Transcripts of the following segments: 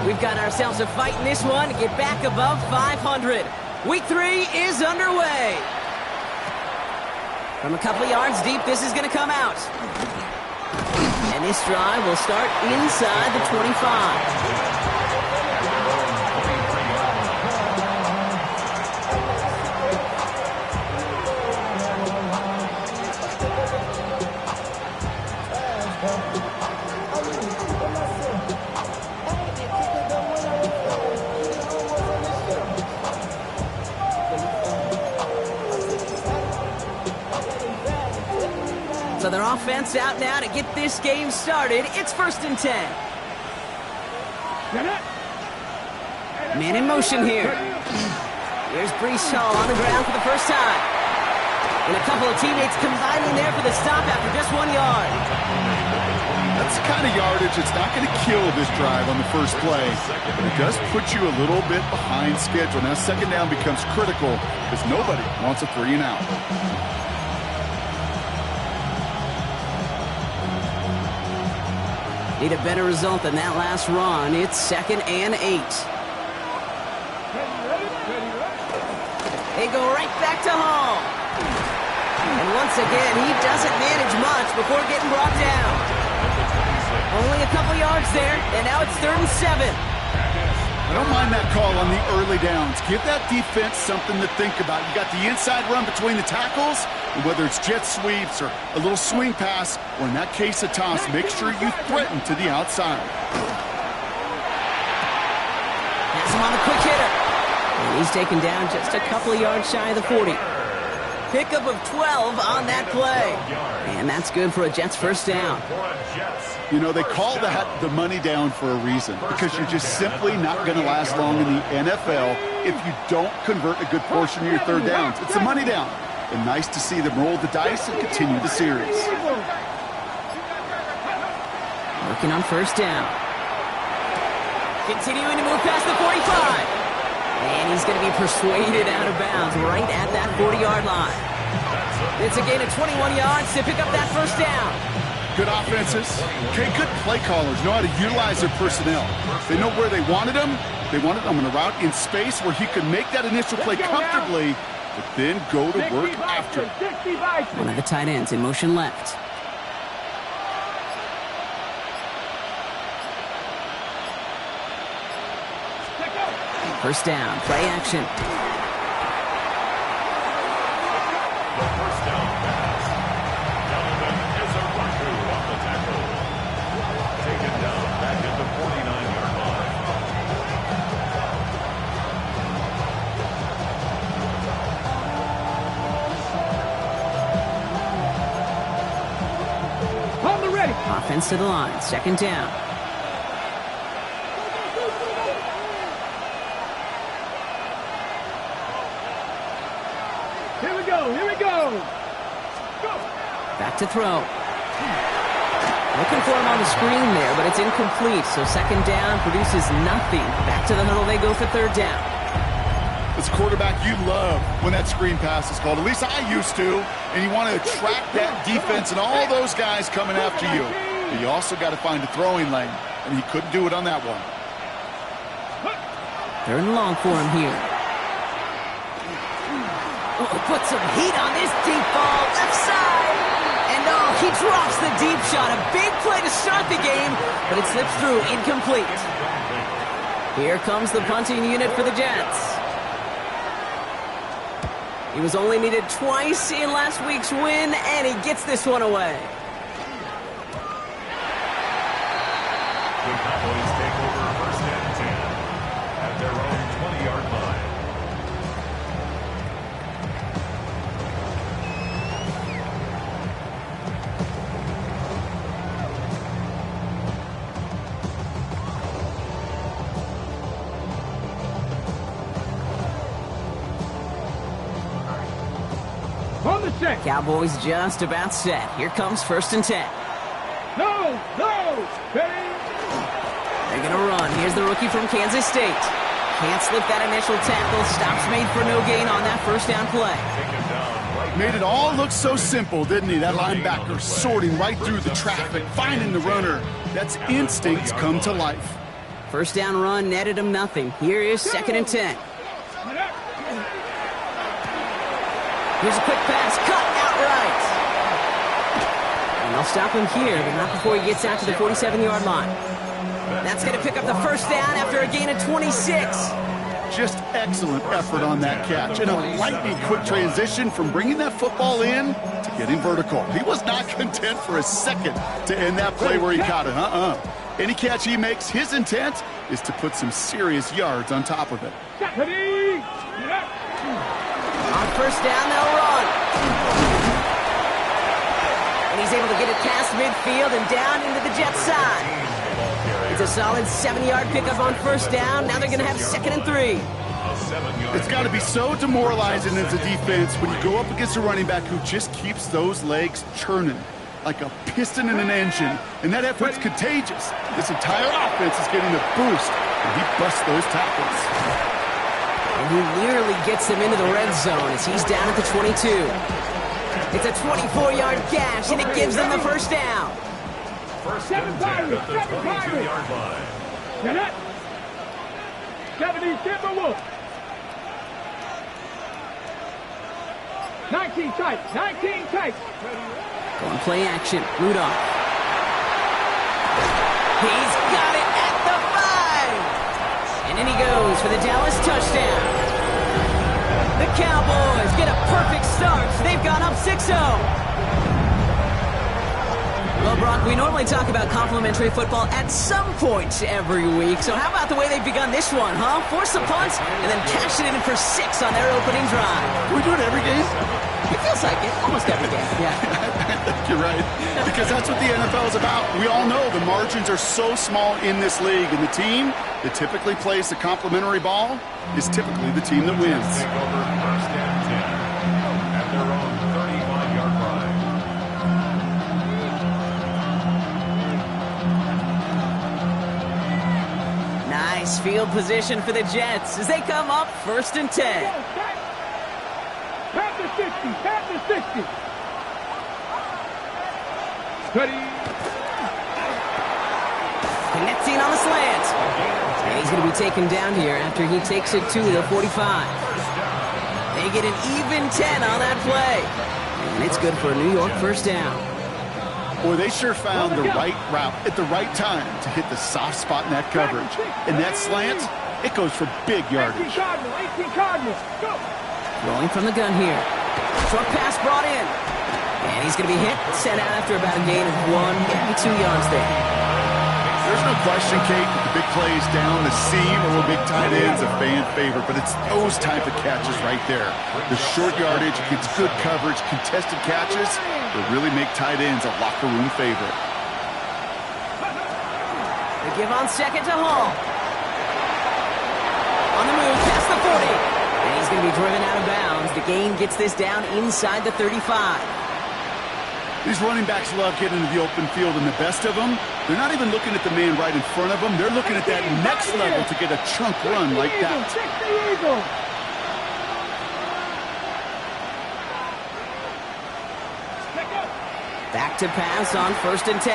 We've got ourselves a fight in this one to get back above 500. Week 3 is underway. From a couple of yards deep, this is going to come out. And this drive will start inside the 25. So their offense out now to get this game started. It's 1st and 10. Man in motion here. Here's Brees Hall on the ground for the first time. And a couple of teammates combining there for the stop after just 1 yard. That's the kind of yardage that's not going to kill this drive on the first play. But it does put you a little bit behind schedule. Now second down becomes critical because nobody wants a 3 and out. Need a better result than that last run. It's 2nd and 8. They go right back to Hall. And once again, he doesn't manage much before getting brought down. Only a couple yards there, and now it's 3rd and 7. I don't mind that call on the early downs. Give that defense something to think about. You got the inside run between the tackles, and whether it's jet sweeps or a little swing pass, or in that case a toss, make sure you threaten to the outside. Pass him on the quick hitter. And he's taken down just a couple of yards shy of the 40. Pickup of 12 on that play. And that's good for a Jets first down. You know, they call that the money down for a reason, because you're just simply not going to last long in the NFL if you don't convert a good portion of your third downs. It's the money down. And nice to see them roll the dice and continue the series. Working on first down. Continuing to move past the 45. And he's going to be persuaded out of bounds right at that 40-yard line. It's a gain of 21 yards to pick up that first down. Good offenses. Okay, good play callers know how to utilize their personnel. They know where they wanted them. They wanted them in a route in space where he could make that initial play comfortably, but then go to work after it. One of the tight ends in motion left. First down, play action. The first down pass. Donovan Ezra-Baku on the tackle. Taken down back at the 49-yard line. On the ready. Offense to the line, 2nd down. Here we go. Back to throw. Looking for him on the screen there, but it's incomplete. So 2nd down produces nothing. Back to the huddle they go for 3rd down. As a quarterback, you love when that screen pass is called. At least I used to. And you want to attract that defense and all those guys coming after you. But you also got to find a throwing lane. And he couldn't do it on that one. 3rd and long for him here. Oh, put some heat on this deep ball, left side. And oh, he drops the deep shot. A big play to start the game, but it slips through incomplete. Here comes the punting unit for the Jets. He was only needed twice in last week's win, and he gets this one away. The Cowboys take over 1st and 10 at their own 20-yard line. On the set. Cowboys just about set. Here comes 1st and 10. No. Ready. They're going to run. Here's the rookie from Kansas State. Can't slip that initial tackle. Stops made for no gain on that first down play. Made it all look so simple, didn't he? That linebacker sorting right through the traffic, finding the runner. That's instincts come to life. First down run netted him nothing. Here is 2nd and 10. Here's a quick pass, cut outright. And they'll stop him here, but not before he gets out to the 47-yard line. That's going to pick up the first down after a gain of 26. Just excellent effort on that catch. And a lightning quick transition from bringing that football in to getting vertical. He was not content for a second to end that play where he caught it. Any catch he makes, his intent is to put some serious yards on top of it. On first down, they'll run. And he's able to get it past midfield and down into the Jets side. It's a solid 7-yard pickup on first down. Now they're going to have 2nd and 3. It's got to be so demoralizing as a defense when you go up against a running back who just keeps those legs churning like a piston in an engine. And that effort's contagious. This entire offense is getting a boost, and he busts those tackles. And he nearly gets them into the red zone as he's down at the 22. It's a 24-yard gash, and it gives them the first down. First and 10 at the 22-yard line. 70 Timberwolves. 19 tight. 19 tight. Going play action. Rudolph. He's got it at the 5. And in he goes for the Dallas touchdown. The Cowboys get a perfect start. They've gone up 6-0. Well, Brock, we normally talk about complimentary football at some point every week. So how about the way they've begun this one, huh? Force a punt and then cash it in for 6 on their opening drive. Can we do it every game? It feels like it. Almost every game. Yeah. I think you're right. Because that's what the NFL is about. We all know the margins are so small in this league. And the team that typically plays the complimentary ball is typically the team that wins. Take over first and 10 at their own 35-yard line. Nice field position for the Jets as they come up 1st and 10. Past the 60. Past the 60. Ready. Connecting on the slant. And he's going to be taken down here after he takes it to the 45. They get an even 10 on that play. And it's good for a New York first down. Boy, they sure found the right route at the right time to hit the soft spot in that coverage. And that slant, it goes for big yardage. 18 Cardinals. Go. Rolling from the gun here. Short pass brought in. And he's going to be hit, sent out after about a gain of 1, maybe 2 yards there. There's no question, Kate, that the big plays down the seam or big tight ends a fan favorite, but it's those type of catches right there. The short yardage gets good coverage, contested catches that really make tight ends a locker room favorite. They give on second to Hall. On the move, past the 40. And he's going to be driven out of bounds. The gain gets this down inside the 35. These running backs love getting into the open field, and the best of them, they're not even looking at the man right in front of them. They're looking at that next level to get a chunk run like that. Back to pass on 1st and 10.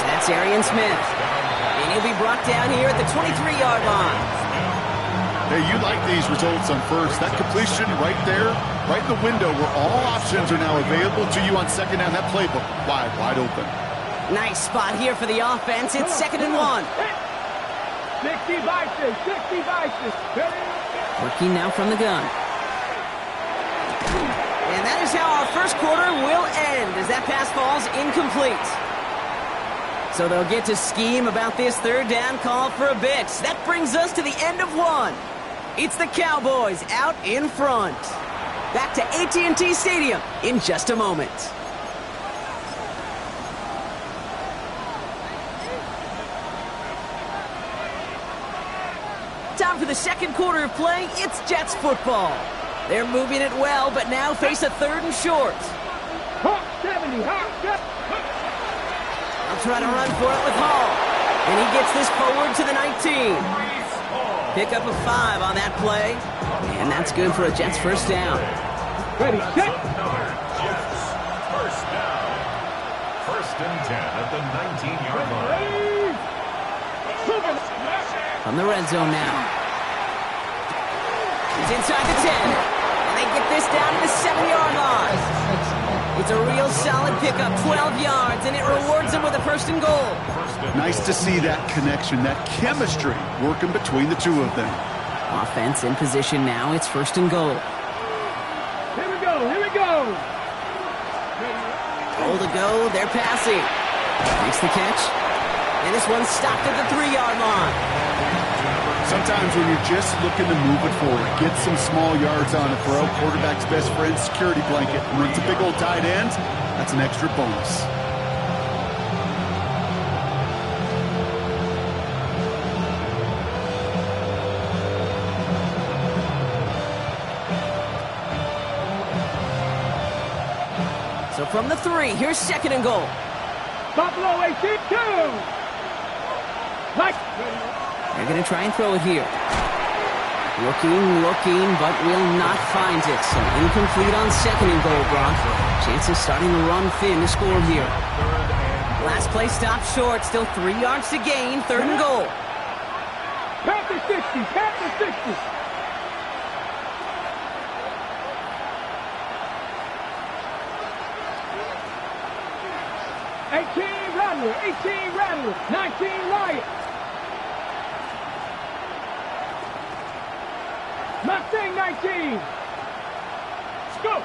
That's Arian Smith. And he'll be brought down here at the 23-yard line. Hey, you like these results on first. That completion right there, right in the window where all options are now available to you on second down. That playbook wide open. Nice spot here for the offense. It's 2nd and 1. 60 Vices. 60 Vices. Working now from the gun. And that is how our first quarter will end as that pass falls incomplete. So they'll get to scheme about this 3rd down call for a bit. That brings us to the end of 1. It's the Cowboys out in front. Back to AT&T Stadium in just a moment. Time for the second quarter of play. It's Jets football. They're moving it well, but now face a 3rd and short. Hawk 70. Hawk 70. They'll try to run for it with Hall. And he gets this forward to the 19. Pick up a 5 on that play. And that's good for a Jets first down. Ready, set. Jets first down. First and 10 at the 19-yard line. From the red zone now. He's inside the 10. And they get this down to the 7-yard line. It's a real solid pickup, 12 yards, and it rewards them with a first and goal. Nice to see that connection, that chemistry working between the two of them. Offense in position now. It's first and goal. Here we go, here we go. Goal to go, they're passing. Makes the catch. And this one's stopped at the 3-yard line. Sometimes when you're just looking to move it forward, get some small yards on a throw, quarterback's best friend, security blanket. And when it's a big old tight end, that's an extra bonus. So from the 3, here's second and goal. Buffalo 18-2. Like. They're going to try and throw it here. Looking, but will not find it. So incomplete on second and goal, Brock. Chances starting to run thin to score here. Last play stopped short. Still 3 yards to gain. Third and goal. Panther 60, Panther 60. Rattler, 18 Rattler, 19 Riot. Mustang 19. Scope.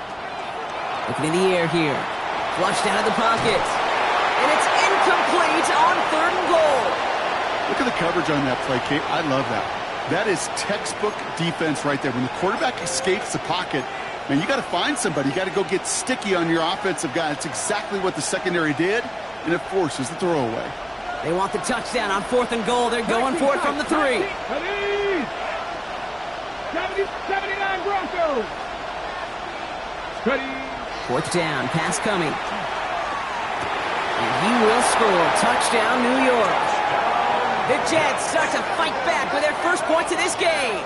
Looking in the air here. Flushed out of the pocket. And it's incomplete on third and goal. Look at the coverage on that play, Kate. I love that. That is textbook defense right there. When the quarterback escapes the pocket, man, you got to find somebody. You got to go get sticky on your offensive guy. It's exactly what the secondary did, and it forces the throwaway. They want the touchdown on fourth and goal. They're going for it from the 3. 79 Broncos. Ready. Fourth down, pass coming. And he will score. Touchdown, New York. The Jets start to fight back with their first points of this game.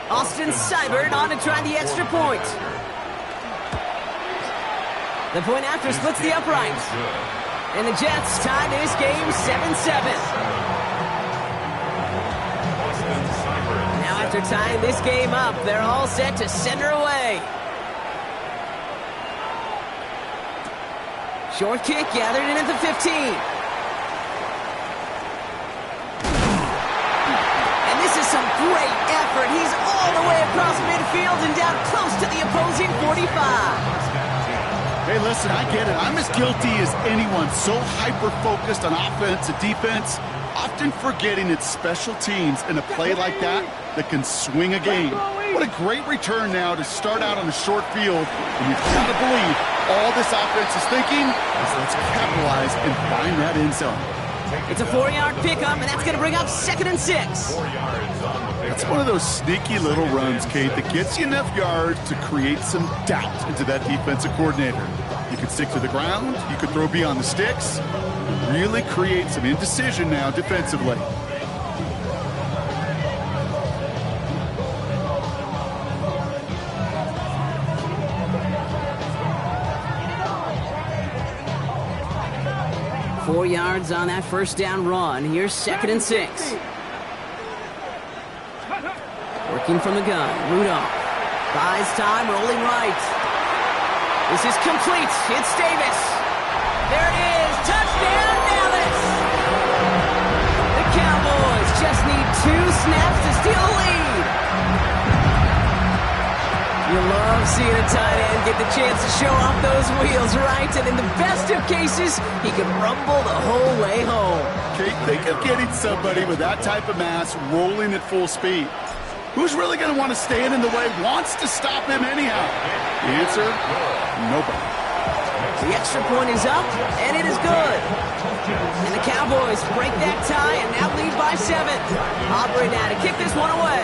Austin Seibert on to try the extra point. The point after splits the uprights. And the Jets tie this game 7-7. Now after tying this game up, they're all set to send her away. Short kick gathered in at the 15. And this is some great effort. He's all the way across midfield and down close to the opposing 45. Hey, listen, I get it. I'm as guilty as anyone. So hyper-focused on offense and defense, often forgetting it's special teams in a play like that that can swing a game. What a great return now to start out on a short field. And you've got to believe all this offense is thinking is let's capitalize and find that end zone. It's a 4-yard pickup, and that's going to bring up 2nd and 6. That's one of those sneaky little runs, Kate, that gets you enough yards to create some doubt into that defensive coordinator. You can stick to the ground, you can throw beyond the sticks, really create some indecision now defensively. Four yards on that first down run. Here's 2nd and 6. Working from the gun. Rudolph buys time, rolling right. This is complete. It's Davis. There it is. Touchdown, Dallas. The Cowboys just need 2 snaps to steal the lead. You love seeing a tight end get the chance to show off those wheels, right? And in the best of cases, he can rumble the whole way home. Kate, think of getting somebody with that type of mass rolling at full speed. Who's really going to want to stand in the way, wants to stop him anyhow? The answer, nobody. The extra point is up, and it is good. And the Cowboys break that tie and now lead by 7. Aubrey now to kick this one away.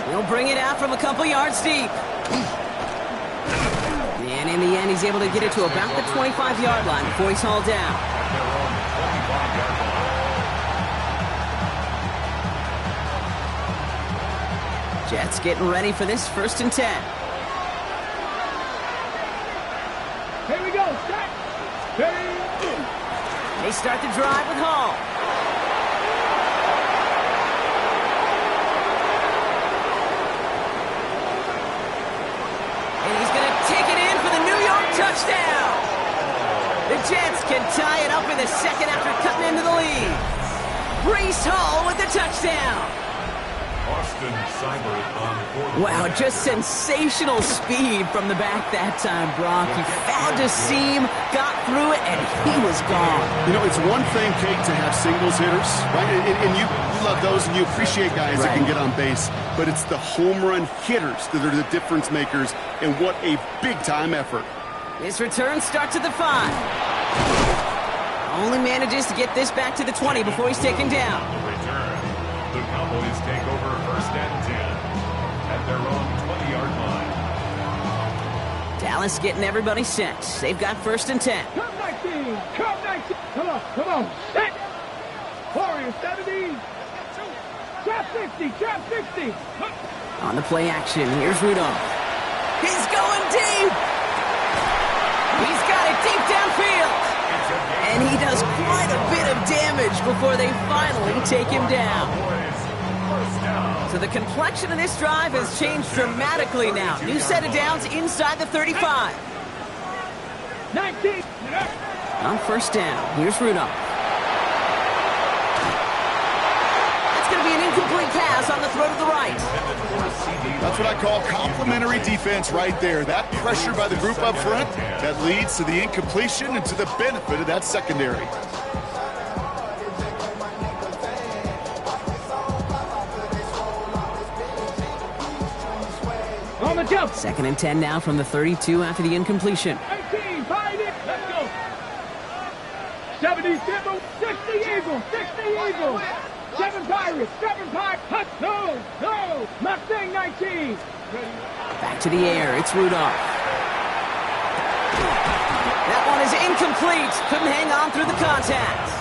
He'll bring it out from a couple yards deep. And in the end, he's able to get it to about the 25-yard line before he's hauled down. Jets getting ready for this 1st and 10. Here we go. Set. Ready. They start the drive with Hall. And he's going to take it in for the New York touchdown. The Jets can tie it up in the second after cutting into the lead. Breece Hall with the touchdown. Austin Seibert on quarterback. Wow, just sensational speed from the back that time, Brock. He found a seam, got through it, and he was gone. You know, it's one thing, Kate, to have singles hitters, right? And you love those, and you appreciate guys that can get on base. But it's the home run hitters that are the difference makers, and what a big-time effort. His return starts at the 5. Only manages to get this back to the 20 before he's taken down. Return. The Cowboys take over 1st and 10 at their own 20-yard line. Dallas getting everybody set. They've got 1st and 10. Come 19. Come 19. Come on. Set. 470. Trap 60. Trap 60. On the play action, here's Rudolph. He's going deep. He's got it deep downfield. And he does quite a bit of damage before they finally take him down. So the complexion of this drive has changed dramatically now. New set of downs inside the 35. 19. On 1st down, here's Rudolph. That's going to be an incomplete pass on the throw to the right. That's what I call complimentary defense right there. That pressure by the group up front, that leads to the incompletion and to the benefit of that secondary. On the jump. 2nd and 10 now from the 32 after the incompletion. 18. Find it. Let's go. 70. 60 Eagles. 60 Eagles. 7 Pirates. 7 Pirates. No. Mustang 19. Back to the air. It's Rudolph. That one is incomplete. Couldn't hang on through the contact.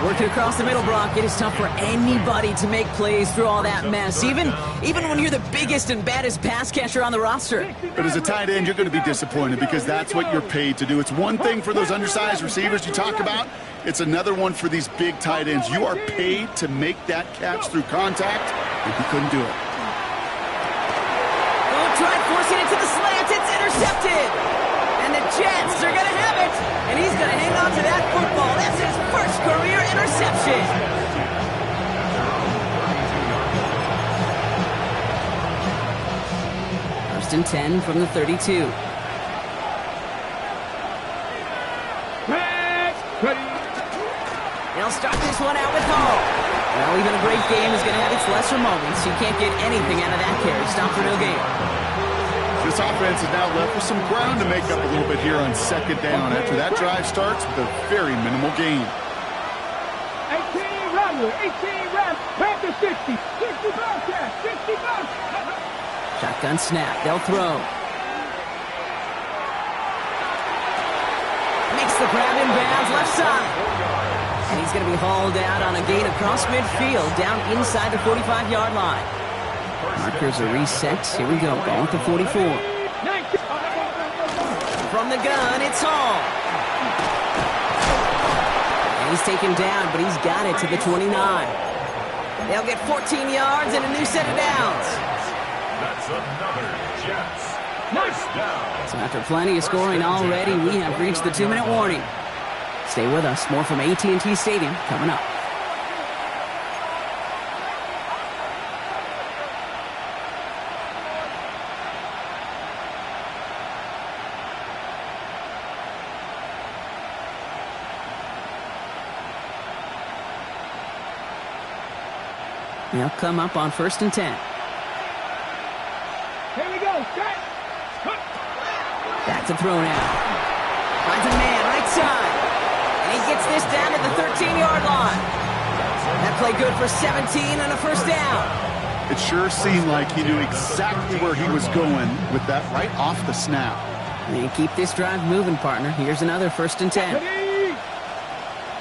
Working across the middle, Brock, it is tough for anybody to make plays through all that mess, even when you're the biggest and baddest pass catcher on the roster. But as a tight end, you're going to be disappointed because that's what you're paid to do. It's one thing for those undersized receivers you talk about. It's another one for these big tight ends. You are paid to make that catch through contact, and he couldn't do it. Oh, tried forcing it to the slant. It's intercepted. And the Jets are going to have it. And he's going to hang on to that football. That's his first career interception. 1st and 10 from the 32. They'll start this one out with Hall. Well, even a great game is going to have its lesser moments. You can't get anything out of that carry. Stop for no gain. This offense is now left with some ground to make up a little bit here on 2nd down after that drive starts with a very minimal gain. 18 Rattler. 18 Rattler. Panther 60. 60 Bobcat. 60 Bobcat. Shotgun snap. They'll throw. Makes the grab in bounds left side. And he's going to be hauled out on a gain across midfield down inside the 45-yard line. Markers are reset. Here we go. Ball at the 44. From the gun, it's Hall. And he's taken down, but he's got it to the 29. They'll get 14 yards and a new set of downs. That's another Jets. First down. So after plenty of scoring already, we have reached the 2-minute warning. Stay with us. More from AT&T Stadium coming up. They'll come up on 1st and 10. Here we go. Set. Back to throw now. Finds a man right side. And he gets this down at the 13-yard line. That play good for 17 and a 1st down. It sure seemed like he knew exactly where he was going with that right off the snap. And keep this drive moving, partner. Here's another 1st and 10.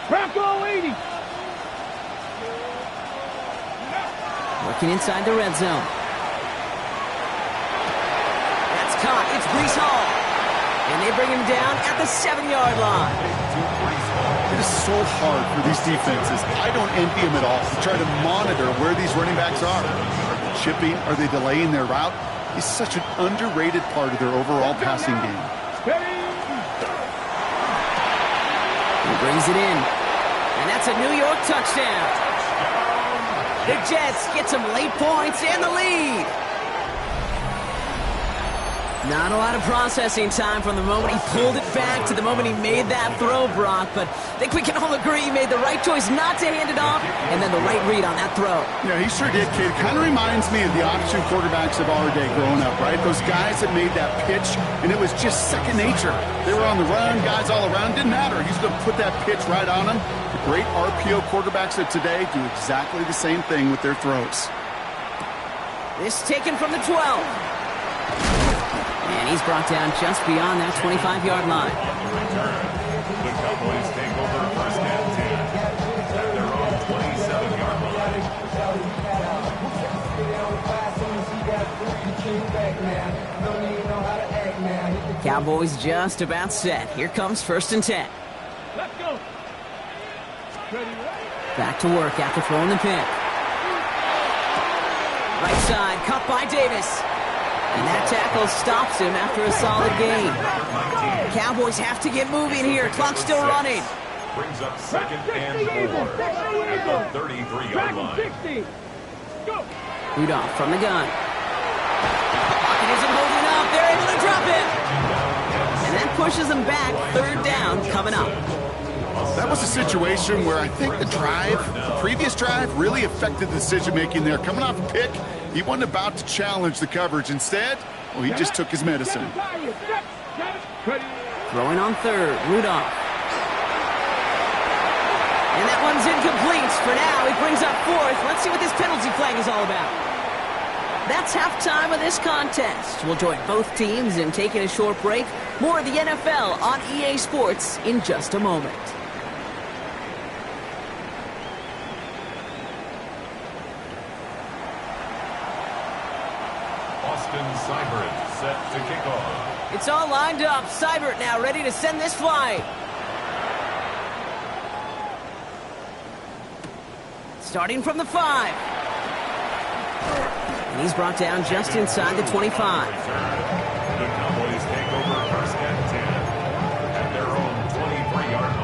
Bronco 80. Working inside the red zone. caught. It's Brees Hall. And they bring him down at the 7-yard line. It is so hard for these defenses. I don't envy them at all to try to monitor where these running backs are. Are they chipping? Are they delaying their route? It's such an underrated part of their overall passing game. He brings it in. And that's a New York touchdown. The Jets get some late points and the lead. Not a lot of processing time from the moment he pulled it back to the moment he made that throw, Brock. But I think we can all agree he made the right choice not to hand it off, and then the right read on that throw. Yeah, he sure did, kid. Kind of reminds me of the option quarterbacks of our day growing up, right? Those guys that made that pitch, and it was just second nature. They were on the run, guys all around. Didn't matter. He's going to put that pitch right on them. The great RPO quarterbacks of today do exactly the same thing with their throws. This taken from the 12. And he's brought down just beyond that 25-yard line. The Cowboys take over first and 10 at their own 27-yard line. Cowboys just about set. Here comes first and 10. Let's go. Back to work after throwing the pick. Right side, cut by Davis. And that tackle stops him after a solid gain. Cowboys have to get moving here. Clock's still running. Brings up second and 4 at the 33-yard line. Rudolph from the gun. Pocket isn't holding up. They're able to drop it. And that pushes them back. Third down coming up. That was a situation where I think the previous drive, really affected the decision-making there. Coming off a pick, he wasn't about to challenge the coverage. Instead, well, he just took his medicine. Throwing on third, Rudolph. And that one's incomplete. For now, he brings up fourth. Let's see what this penalty flag is all about. That's halftime of this contest. We'll join both teams in taking a short break. More of the NFL on EA Sports in just a moment. Seibert set to kick off. It's all lined up. Seibert now ready to send this flight. Starting from the 5. And he's brought down just inside the 25. The Cowboys take over first and 10 at their own 23-yard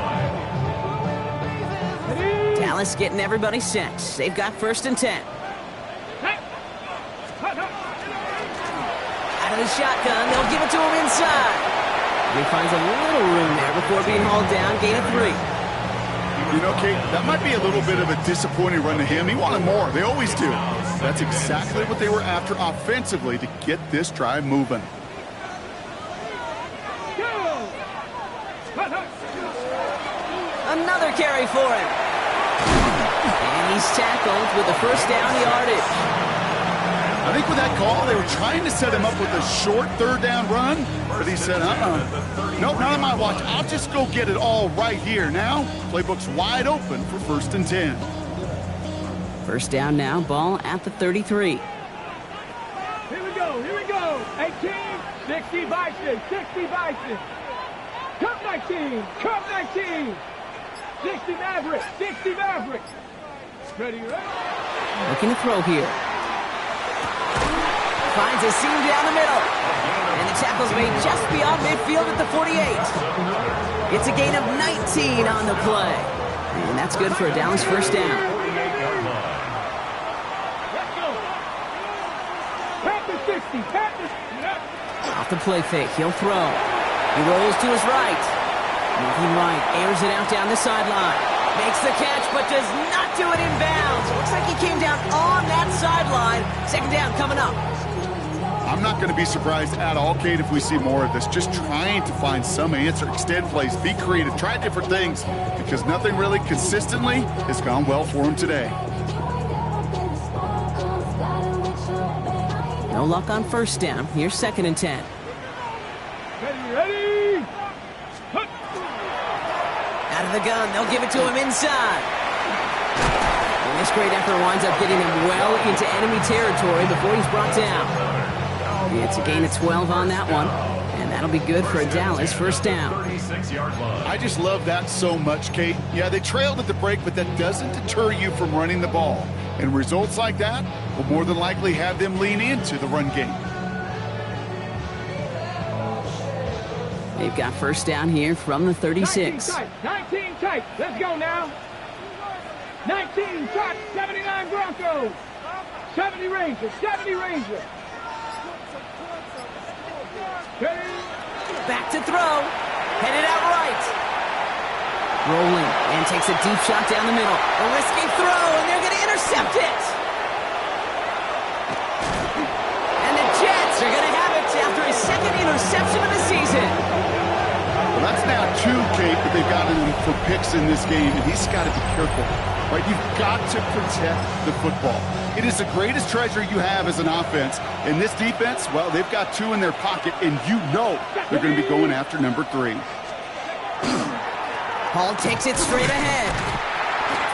line. Dallas getting everybody set. They've got first and 10. The shotgun, they'll give it to him inside. And he finds a little room there before being hauled down, gain of 3. You know, Kate, that might be a little bit of a disappointing run to him. He wanted more. They always do. That's exactly what they were after offensively to get this drive moving. Another carry for him. And he's tackled with the first down yardage. I think with that call, they were trying to set him up with a short third down run, but he said, nope, not on my watch. I'll just go get it all right here. Now, playbook's wide open for first and 10. First down now, ball at the 33. Here we go. 18, 60 Bison, 60 Bison. Cup 19, 60 Maverick. Ready? Looking to throw here. Finds a seam down the middle. And the tackle's made just beyond midfield at the 48. It's a gain of 19 on the play. And that's good for a Dallas first down. Off the play fake, he'll throw. He rolls to his right. Moving right, airs it out down the sideline. Makes the catch, but does not do it in bounds. Looks like he came down on that sideline. Second down coming up. I'm not going to be surprised at all, Kate, if we see more of this. Just trying to find some answer, extend plays, be creative, try different things, because nothing really consistently has gone well for him today. No luck on first down. Here's second and 10. Ready? Out of the gun, they'll give it to him inside. And this great effort winds up getting him well into enemy territory before he's brought down. It's a gain of 12 on that one. And that'll be good for a Dallas first down. 36-yard line. I just love that so much, Kate. Yeah, they trailed at the break, but that doesn't deter you from running the ball. And results like that will more than likely have them lean into the run game. They've got first down here from the 36. 19 tight. Let's go now. 19 tight. 79 Broncos. 70 Rangers. 70 Rangers. Back to throw. Headed out right. Rolling and takes a deep shot down the middle. A risky throw, and they're going to intercept it. And the Jets are going to have it after his second interception of the season. Well, that's now 2, Kate, that they've gotten him for picks in this game, and he's got to be careful. Right? You've got to protect the football. It is the greatest treasure you have as an offense. And this defense, well, they've got 2 in their pocket, and you know they're going to be going after number 3. Hall takes it straight ahead.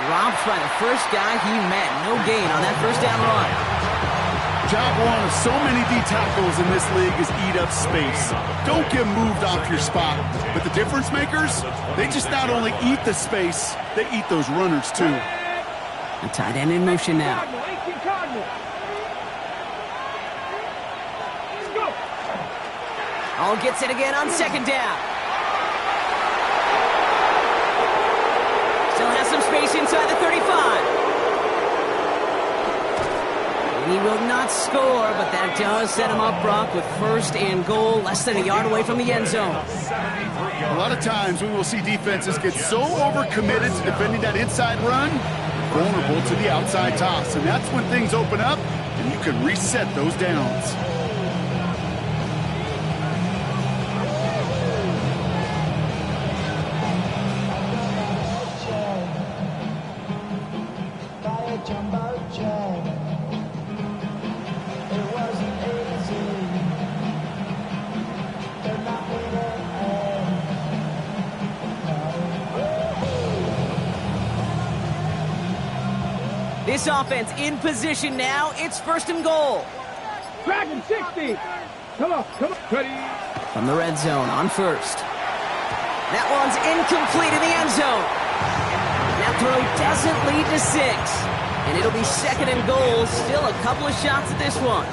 Dropped by the first guy he met. No gain on that first down run. Job one of so many D tackles in this league is eat up space. Don't get moved off your spot. But the difference makers, they just not only eat the space, they eat those runners too. The tight end in motion now. Hall gets it again on second down. Still has some space inside the 35. He will not score, but that does set him up, Brock, with first and goal, less than a yard away from the end zone. A lot of times we will see defenses get so overcommitted to defending that inside run, vulnerable to the outside toss. And that's when things open up, and you can reset those downs. This offense in position now. It's first and goal. Dragon 60. Come on. Ready. From the red zone on first. That one's incomplete in the end zone. That throw doesn't lead to 6. And it'll be second and goal. Still a couple of shots at this one.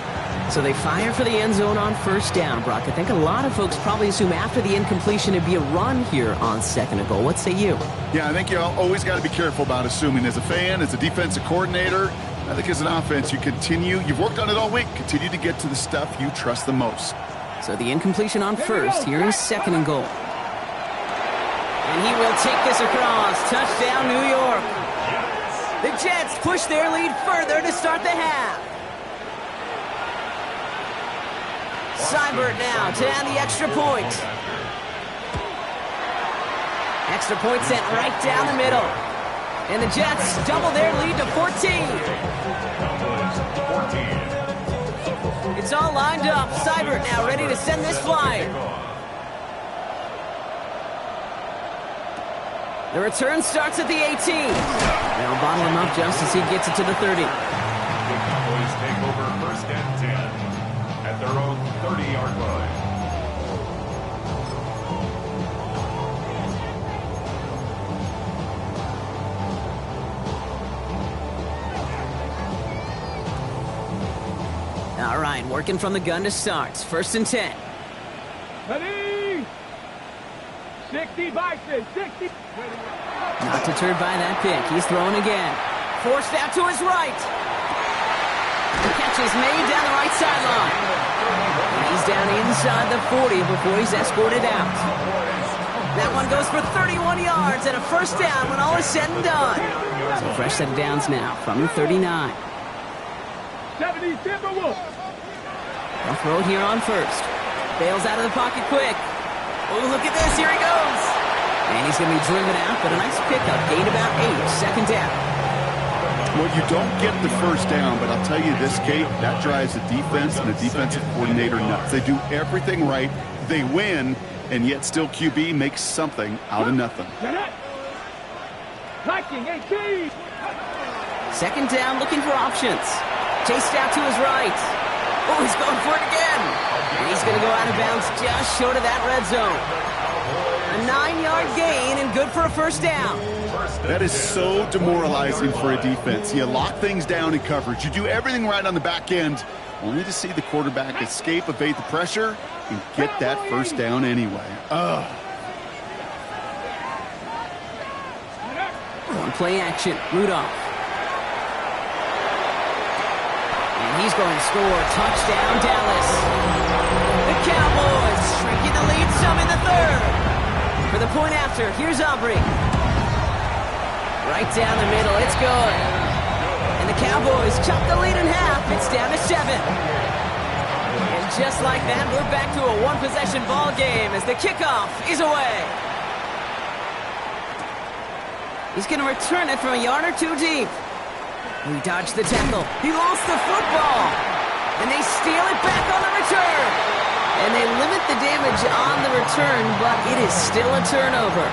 So they fire for the end zone on first down, Brock. I think a lot of folks probably assume after the incompletion it'd be a run here on second and goal. What say you? Yeah, I think you always got to be careful about assuming. As a fan, as a defensive coordinator, I think as an offense, you've worked on it all week. Continue to get to the stuff you trust the most. So the incompletion on first. Here is second and goal. And he will take this across. Touchdown, New York. The Jets push their lead further to start the half. Seibert now to add the extra point. Extra point sent right down the middle. And the Jets double their lead to 14. It's all lined up. Seibert now ready to send this flyer. The return starts at the 18. They'll bottle him up just as he gets it to the 30. The Cowboys take over first and 10 at their own 30-yard line. All right, working from the gun to start. First and 10. Ready. 60 Bison. 60. Not deterred by that pick. He's throwing again. Forced out to his right. The catch is made down the right sideline. And he's down inside the 40 before he's escorted out. That one goes for 31 yards and a first down when all is said and done. So fresh set of downs now from the 39. 70 Timberwolves. They'll throw it here on first. Bails out of the pocket quick. Oh, look at this. Here he goes. And he's going to be driven out, but a nice pickup. Gain about 8. Second down. Well, you don't get the first down, but I'll tell you this, Kate, that drives the defense and the defensive coordinator nuts. They do everything right. They win, and yet still QB makes something out of nothing. Liking 18. Second down, looking for options. Chased out to his right. Oh, he's going for it again. going to go out of bounds just short of that red zone. A 9-yard gain and good for a first down. That is so demoralizing for a defense. You lock things down in coverage. You do everything right on the back end, only to see the quarterback escape, evade the pressure, and get that first down anyway. Ugh. On play action, Rudolph. And he's going to score. Touchdown, Dallas. The Cowboys shrinking the lead some in the third. For the point after, here's Aubrey. Right down the middle, it's good. And the Cowboys chop the lead in half. It's down to 7. And just like that, we're back to a one-possession ball game as the kickoff is away. He's going to return it from a yard or two deep. He dodged the tackle. He lost the football. And they steal it back on the return. And they limit the damage on the return, but it is still a turnover.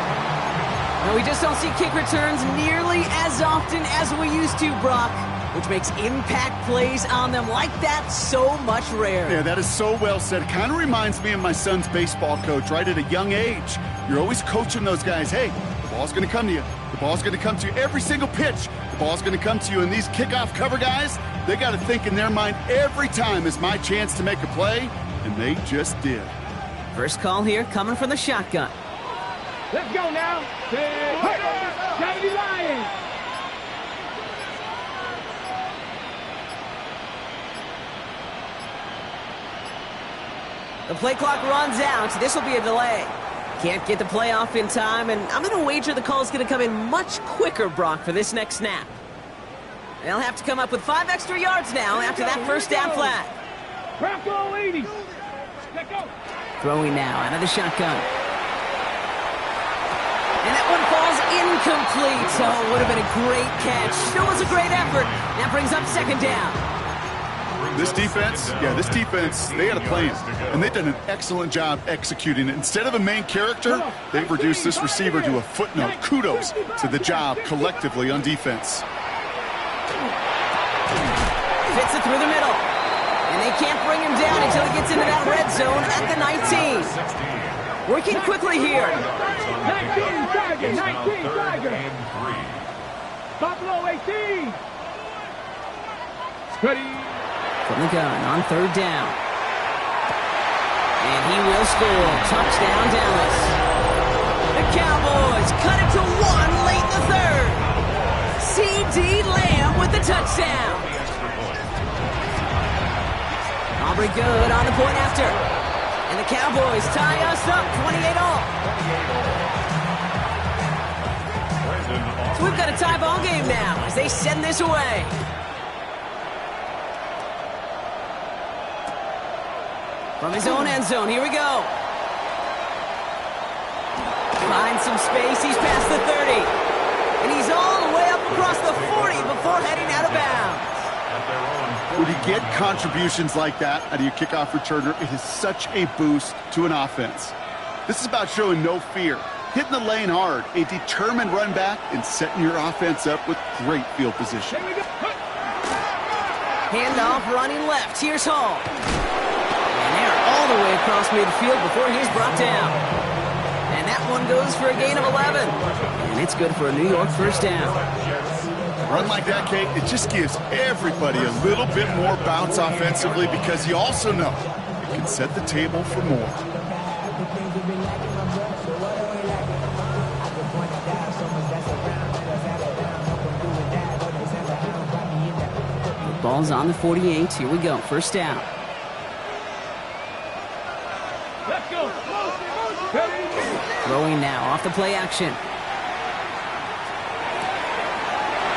Now, we just don't see kick returns nearly as often as we used to, Brock, which makes impact plays on them like that so much rarer. Yeah, that is so well said. It kind of reminds me of my son's baseball coach, right at a young age. You're always coaching those guys, hey, the ball's going to come to you. The ball's going to come to you every single pitch. The ball's going to come to you. And these kickoff cover guys, they got to think in their mind every time is my chance to make a play, and they just did. First call here coming from the shotgun. Let's go now. 70 Lions. The play clock runs out. This will be a delay. Can't get the play off in time, and I'm going to wager the call is going to come in much quicker, Brock, for this next snap. They'll have to come up with 5 extra yards now after that first down flag. Bronco 80. Let's go. Throwing now out of the shotgun. And that one falls incomplete. So it would have been a great catch. Still was a great effort. That brings up second down. This defense, they had a plan, and they've done an excellent job executing it. Instead of a main character, they've reduced this receiver to a footnote. Kudos to the job collectively on defense. Fits it through the middle. And they can't bring him down until he gets into that red zone at the 19. Working quickly here. 19 Tiger. Buffalo 18. Steady. From the gun on third down. And he will score. Touchdown, Dallas. The Cowboys cut it to 1 late in the third. C.D. Lamb with the touchdown. Aubrey good on the point after. And the Cowboys tie us up 28-all. So we've got a tie ball game now as they send this away. From his own end zone, here we go. Finds some space, he's past the 30. And he's all the way up across the 40 before heading out of bounds. When you get contributions like that out of your kickoff returner, it is such a boost to an offense. This is about showing no fear, hitting the lane hard, a determined run back, and setting your offense up with great field position. Handoff running left, here's Hall. All the way across midfield before he's brought down. And that one goes for a gain of 11. And it's good for a New York first down. A run like that, Kate, it just gives everybody a little bit more bounce offensively because you also know it can set the table for more. The ball's on the 48. Here we go. First down. Let's go. Throwing now off the play action.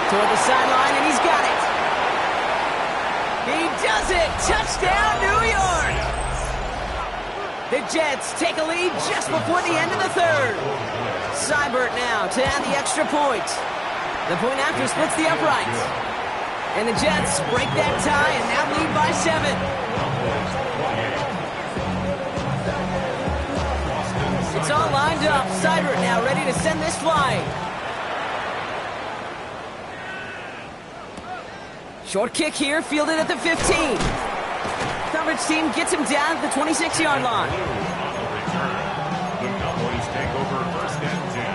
Toward the sideline, and he's got it. He does it. Touchdown, New York. The Jets take a lead just before the end of the third. Seibert now to add the extra point. The point after splits the uprights. And the Jets break that tie and now lead by 7. It's all lined up. Seibert now ready to send this flying. Short kick here, fielded at the 15. Coverage coverage team gets him down at the 26-yard line. On the return, the Cowboys take over 1st and 10.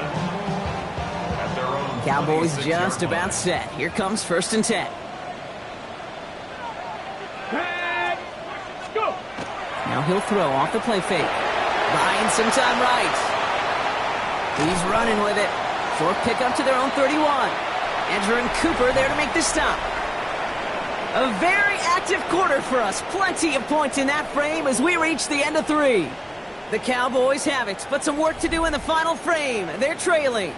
At their own Cowboys 26-yard just line. about set. Here comes 1st and 10. And go. Now he'll throw off the play fake. Buying some time right. He's running with it. Short pickup to their own 31. Andrew and Cooper there to make the stop. A very active quarter for us. Plenty of points in that frame as we reach the end of 3. The Cowboys have it, but some work to do in the final frame. They're trailing.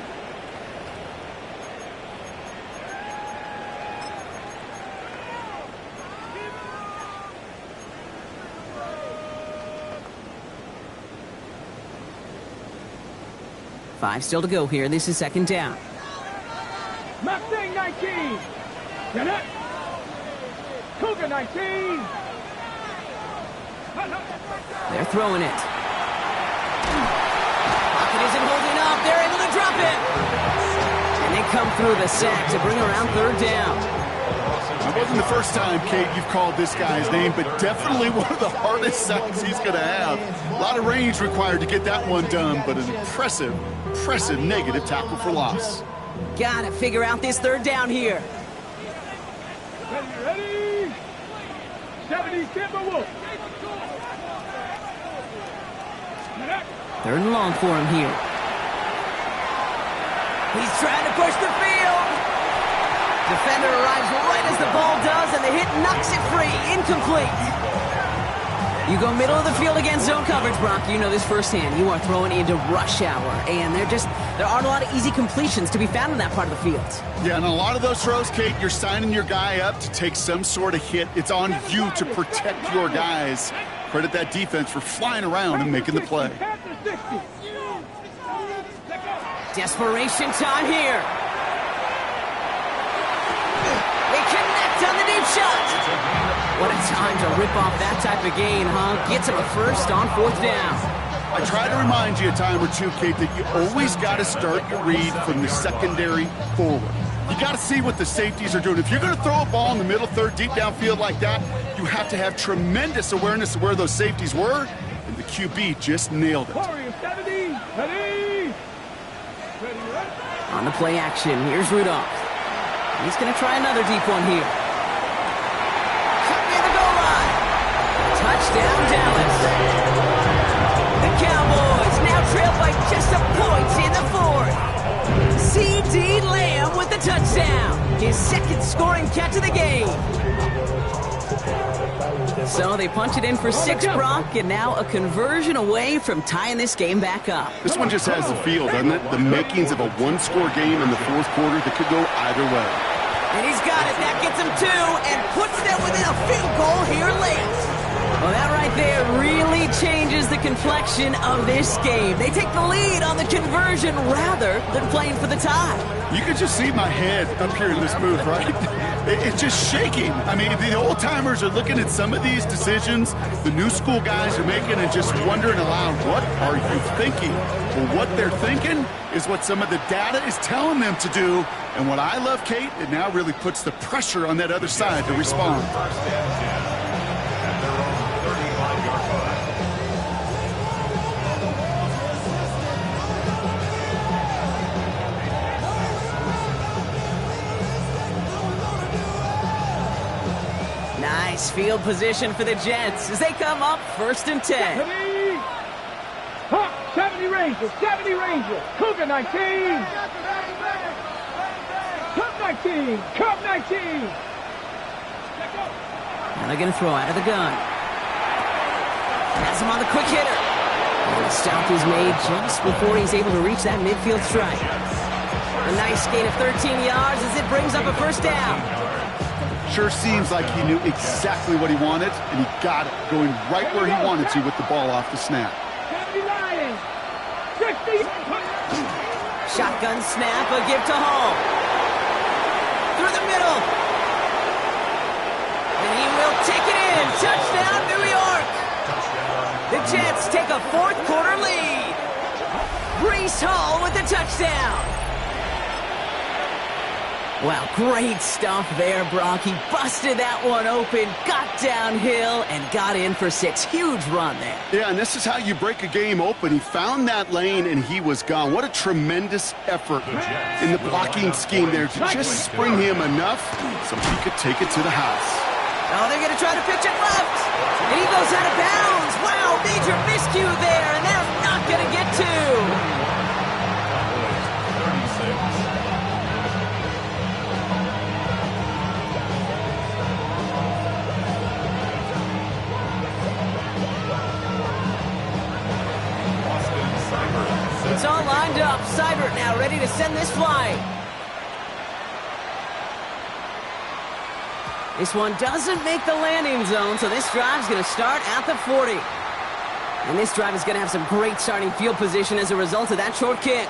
Five still to go here. This is 2nd down. Mustang 19. Get it. Cougar 19. They're throwing it. Pocket isn't holding up. They're able to drop it. And they come through the sack to bring around 3rd down. It wasn't the first time, Kate, you've called this guy's name, but definitely one of the hardest sacks he's going to have. A lot of range required to get that one done, but an impressive negative tackle for loss. Gotta figure out this 3rd down here. Ready? 70 Timberwolves. 3rd and long for him here. He's trying to push the field. Defender arrives right as the ball does, and the hit knocks it free. Incomplete. You go middle of the field against zone coverage, Brock. You know this firsthand. You are throwing into rush hour, and there aren't a lot of easy completions to be found in that part of the field. Yeah, and a lot of those throws, Kate, you're signing your guy up to take some sort of hit. It's on you to protect your guys. Credit that defense for flying around and making the play. Desperation time here. They connect on the deep shot. What a time to rip off that type of gain, huh? Gets him a first on 4th down. I try to remind you a time or two, Kate, that you always got to start your read from the secondary forward. You got to see what the safeties are doing. If you're going to throw a ball in the middle third, deep downfield like that, you have to have tremendous awareness of where those safeties were, and the QB just nailed it. On the play action, here's Rudolph. He's going to try another deep one here. Near the goal line. Touchdown, Dallas. The Cowboys now trail by just a point in the 4th. C.D. Lamb with the touchdown. His 2nd scoring catch of the game. So they punch it in for 6, Brock, and now a conversion away from tying this game back up. This one just has the feel, doesn't it? The makings of a one-score game in the 4th quarter that could go either way. And he's got it. That gets him 2 and puts them within a field goal here late. Well, that right there really changes the complexion of this game. They take the lead on the conversion rather than playing for the tie. You can just see my head up here in this booth, right? It's just shaking. I mean, the old-timers are looking at some of these decisions the new school guys are making and just wondering aloud, what are you thinking? Well, what they're thinking is what some of the data is telling them to do. And what I love, Kate, it now really puts the pressure on that other side to respond. 1st and 10. At their own 35-yard line. Nice field position for the Jets as they come up 1st and 10. 70 Rangers, 70 Rangers. Cougar 19. Cub 19, Cub 19. Now they're going to throw out of the gun. Has him on the quick hitter. And the stop is made just before he's able to reach that midfield strike. A nice gain of 13 yards as it brings up a 1st down. Sure seems like he knew exactly what he wanted, and he got it, going right where he wanted to with the ball off the snap. 70 Lions, 60. Shotgun snap, a give to Hall. Through the middle. And he will take it in. Touchdown, New York. The Jets take a 4th quarter lead. Breece Hall with the touchdown. Wow, great stuff there, Brock. He busted that one open, got downhill, and got in for 6. Huge run there. Yeah, and this is how you break a game open. He found that lane, and he was gone. What a tremendous effort in the blocking scheme there to just spring him enough so he could take it to the house. Oh, they're going to try to pitch it left. And he goes out of bounds. Wow, major miscue there, and they're not going to get to. It's all lined up. Seibert now ready to send this flying. This one doesn't make the landing zone, so this drive's going to start at the 40. And this drive is going to have some great starting field position as a result of that short kick.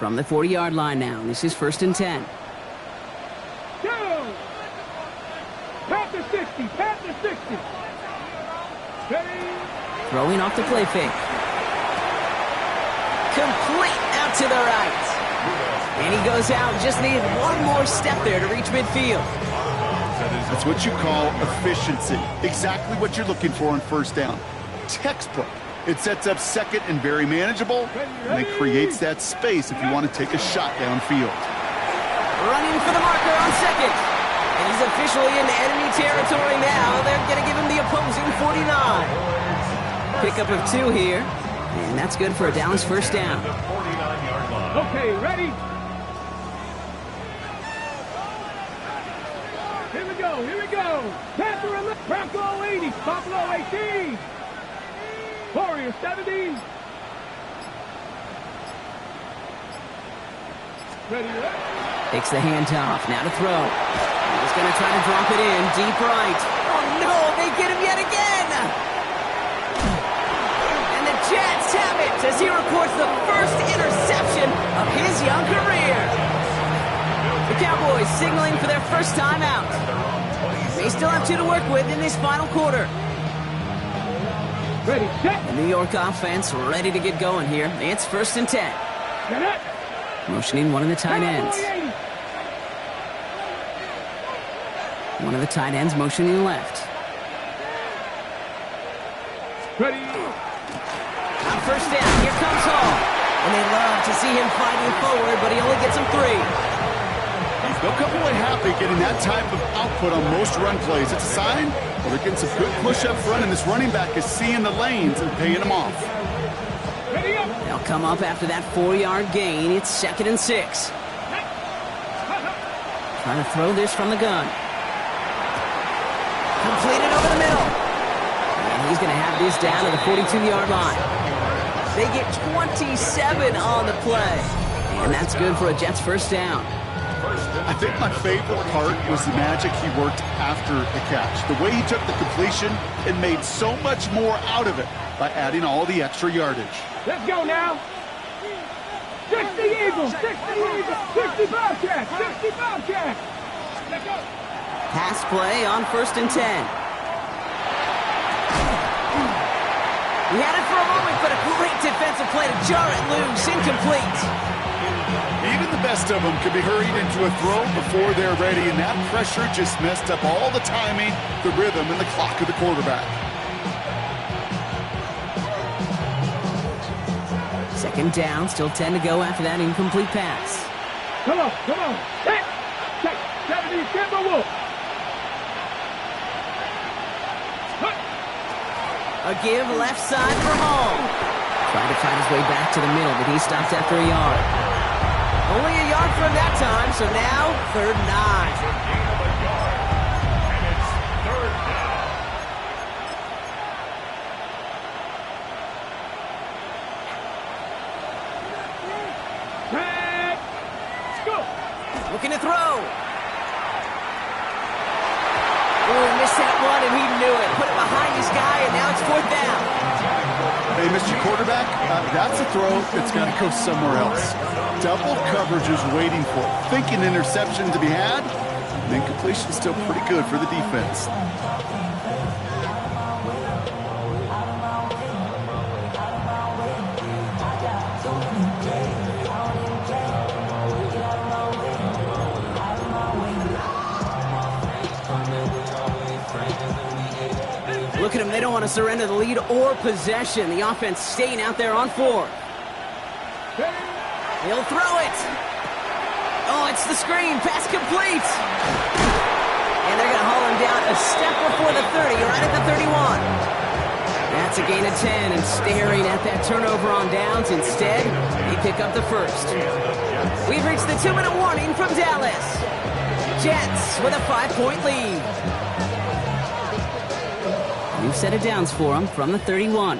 From the 40-yard line now, this is 1st and 10. Go! Panther 60, Panther 60. Ready? Throwing off the play fake. Complete out to the right. And he goes out, just needed one more step there to reach midfield. That's what you call efficiency. Exactly what you're looking for on 1st down. Textbook. It sets up 2nd and very manageable, and it creates that space if you want to take a shot downfield. Running for the marker on 2nd. And he's officially in enemy territory now. They're going to give him the opposing 49. Pickup of 2 here, and that's good for a Dallas 1st down. Okay, ready? Here we go, here we go. Panther 11, Bronco 80, Buffalo 18. Warrior 70. Ready, Takes the handoff, now to throw. He's going to try to drop it in, deep right. Oh no, they get him yet again! And the Jets have it as he records the first interception of his young career. The Cowboys signaling for their first time out. They still have 2 to work with in this final quarter. ready, set. The New York offense ready to get going here. It's 1st and 10. Motioning one of the tight ends. One of the tight ends motioning left. Ready. On 1st down, here comes Hall. And they love to see him fighting forward, but he only gets him 3. They'll come away happy getting that type of output on most run plays. It's a sign well, they're getting some good push up front, and this running back is seeing the lanes and paying them off. They'll come up after that 4-yard gain. It's 2nd and 6. Trying to throw this from the gun. Completed over the middle. He's going to have this down to the 42-yard line. They get 27 on the play. And that's good for a Jets first down. I think my favorite part was the magic he worked after the catch. The way he took the completion and made so much more out of it by adding all the extra yardage. Let's go now. 60 Eagles, 60 Eagles, 60 Bobcats, 60 Bobcats. Let's go. Pass play on 1st and 10. He had it for a moment, but a great defensive play to jar it loose. Incomplete. Even the best of them could be hurried into a throw before they're ready, and that pressure just messed up all the timing, the rhythm, and the clock of the quarterback. 2nd down, still 10 to go after that incomplete pass. Come on, come on. Set. 70, Timber Wolf. A give left side for Hall. Tried to find his way back to the middle, but he stopped after a yard. Only a yard from that time, so now 3rd and 9. Gain of a yard. And it's 3rd down. Let's go. Looking to throw. Oh, missed that one, and he knew it. Put it behind his guy, and now it's 4th down. Hey, Mr. Quarterback, that's a throw that's got to go somewhere else. Double coverage is waiting for it. Thinking interception to be had, and then completion still pretty good for the defense. Look at them. They don't want to surrender the lead or possession. The offense staying out there on 4. He'll throw it. Oh, it's the screen. Pass complete. And they're going to haul him down a step before the 30, right at the 31. That's a gain of 10, and staring at that turnover on downs. Instead, they pick up the first. We've reached the 2-minute warning from Dallas. Jets with a 5-point lead. New set of downs for them from the 31.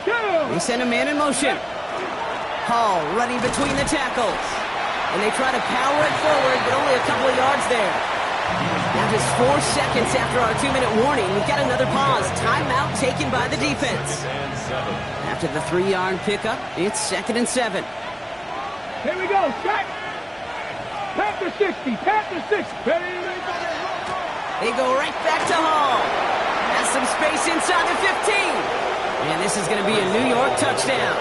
They send a man in motion. Hall running between the tackles. And they try to power it forward, but only a couple of yards there. Now just 4 seconds after our 2-minute warning, we've got another pause. Timeout taken by the defense. After the 3-yard pickup, it's 2nd and 7. Here we go. Check. Panther 60. Panther 60. They go right back to Hall. Has some space inside the 15. And this is going to be a New York touchdown.